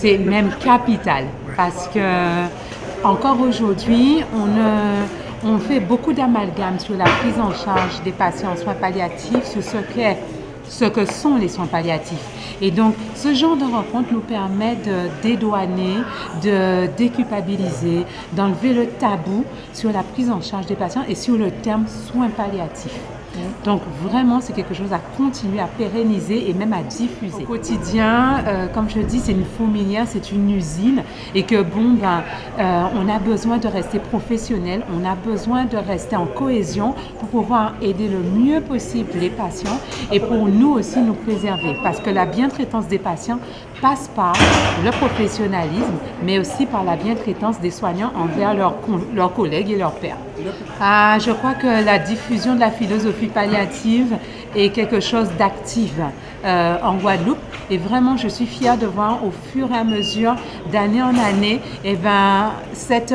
c'est même capital parce que encore aujourd'hui, on fait beaucoup d'amalgames sur la prise en charge des patients en soins palliatifs, sur ce que sont les soins palliatifs. Et donc, ce genre de rencontre nous permet de dédouaner, de déculpabiliser, d'enlever le tabou sur la prise en charge des patients et sur le terme soins palliatifs. Donc vraiment, c'est quelque chose à continuer, à pérenniser et même à diffuser. Au quotidien, comme je dis, c'est une fourmilière, c'est une usine et que on a besoin de rester professionnel, on a besoin de rester en cohésion pour pouvoir aider le mieux possible les patients et pour nous aussi nous préserver. Parce que la bientraitance des patients passe par le professionnalisme, mais aussi par la bientraitance des soignants envers leurs collègues et leurs pairs. Je crois que la diffusion de la philosophie palliative est quelque chose d'actif en Guadeloupe. Et vraiment, je suis fière de voir au fur et à mesure, d'année en année, cette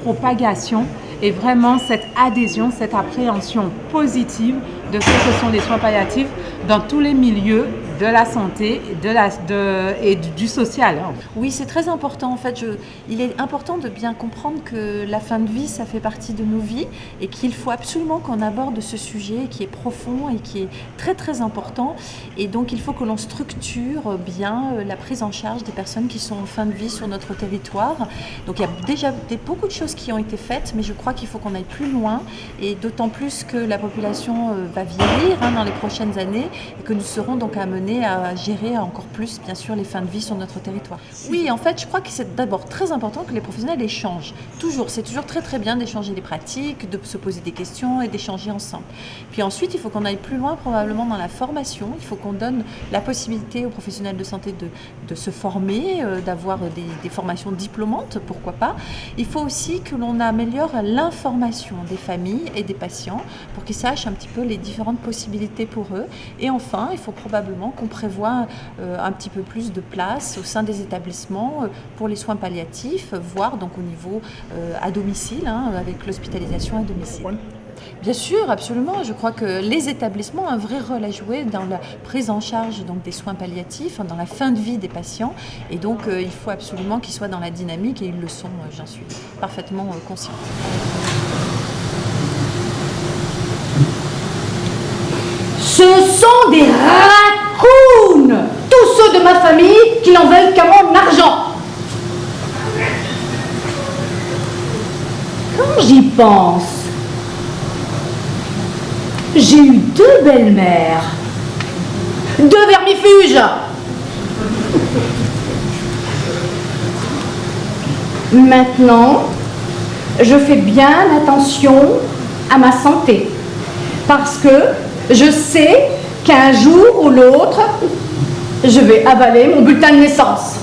propagation et vraiment cette adhésion, cette appréhension positive de ce que sont les soins palliatifs dans tous les milieux de la santé et du social. Oui, c'est très important. En fait, il est important de bien comprendre que la fin de vie, ça fait partie de nos vies et qu'il faut absolument qu'on aborde ce sujet qui est profond et qui est très très important. Et donc, il faut que l'on structure bien la prise en charge des personnes qui sont en fin de vie sur notre territoire. Donc, il y a déjà beaucoup de choses qui ont été faites, mais je crois qu'il faut qu'on aille plus loin et d'autant plus que la population va vieillir dans les prochaines années et que nous serons donc amenés à gérer encore plus, bien sûr, les fins de vie sur notre territoire. Oui, en fait, je crois que c'est d'abord très important que les professionnels échangent. C'est toujours très très bien d'échanger des pratiques, de se poser des questions et d'échanger ensemble. Puis ensuite, il faut qu'on aille plus loin probablement dans la formation. Il faut qu'on donne la possibilité aux professionnels de santé de se former, d'avoir des formations diplômantes, pourquoi pas. Il faut aussi que l'on améliore l'information des familles et des patients pour qu'ils sachent un petit peu les différentes possibilités pour eux. Et enfin, il faut probablement qu'on prévoit un petit peu plus de place au sein des établissements pour les soins palliatifs, voire donc au niveau à domicile, avec l'hospitalisation à domicile. Bien sûr, absolument. Je crois que les établissements ont un vrai rôle à jouer dans la prise en charge donc, des soins palliatifs, dans la fin de vie des patients. Et donc, il faut absolument qu'ils soient dans la dynamique et ils le sont, j'en suis parfaitement consciente. Ce sont des raccoons, tous ceux de ma famille qui n'en veulent qu'à mon argent. Quand j'y pense, j'ai eu 2 belles-mères, 2 vermifuges. Maintenant, je fais bien attention à ma santé parce que je sais qu'un jour ou l'autre, je vais avaler mon bulletin de naissance.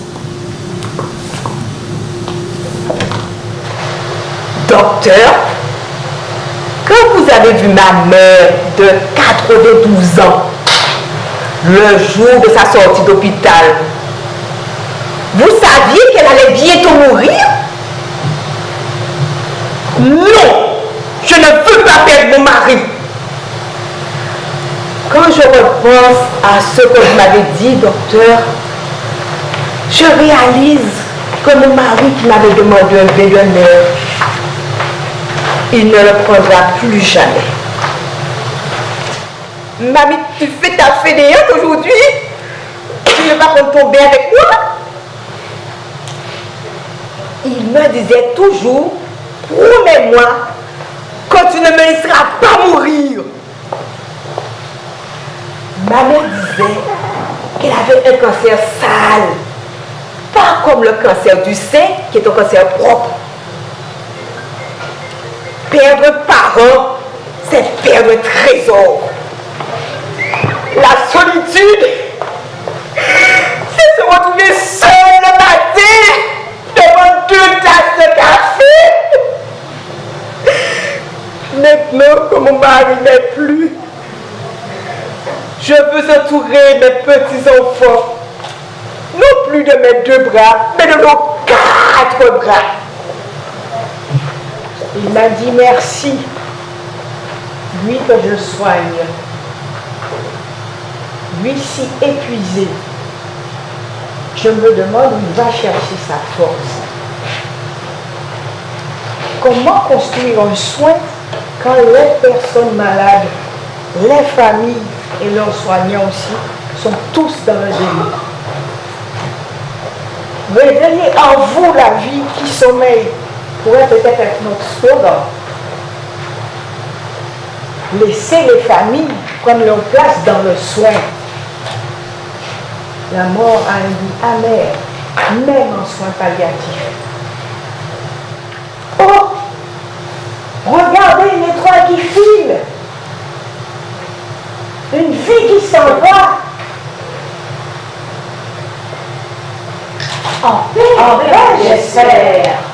Docteur, quand vous avez vu ma mère de 92 ans, le jour de sa sortie d'hôpital, vous saviez qu'elle allait bientôt mourir? Non, je ne veux pas perdre mon mari. Quand je repense à ce que vous m'avez dit, docteur, je réalise que mon mari qui m'avait demandé un millionnaire, il ne le prendra plus jamais. Mamie, tu fais ta fainéante aujourd'hui? Tu ne vas pas tomber avec moi? Il me disait toujours, promets-moi que tu ne me laisseras pas mourir. Ma mère disait qu'elle avait un cancer sale, pas comme le cancer du sein qui est un cancer propre. Perdre un parent, c'est perdre un trésor. La solitude, c'est se retrouver seul le matin devant 2 tasses de café. Maintenant que mon mari n'est plus, je veux entourer mes petits-enfants, non plus de mes 2 bras, mais de nos 4 bras. Il m'a dit merci, lui que je soigne, lui si épuisé. je me demande où il va chercher sa force. Comment construire un soin quand les personnes malades, les familles et leurs soignants aussi sont tous dans le déni? Réveillez en vous la vie qui sommeille pourrait peut-être être notre slogan. Laissez les familles prendre leur place dans le soin. La mort a un goût amer, même en soins palliatifs. Oh! Regardez une étoile qui file! Une vie qui s'en va! En paix, j'espère!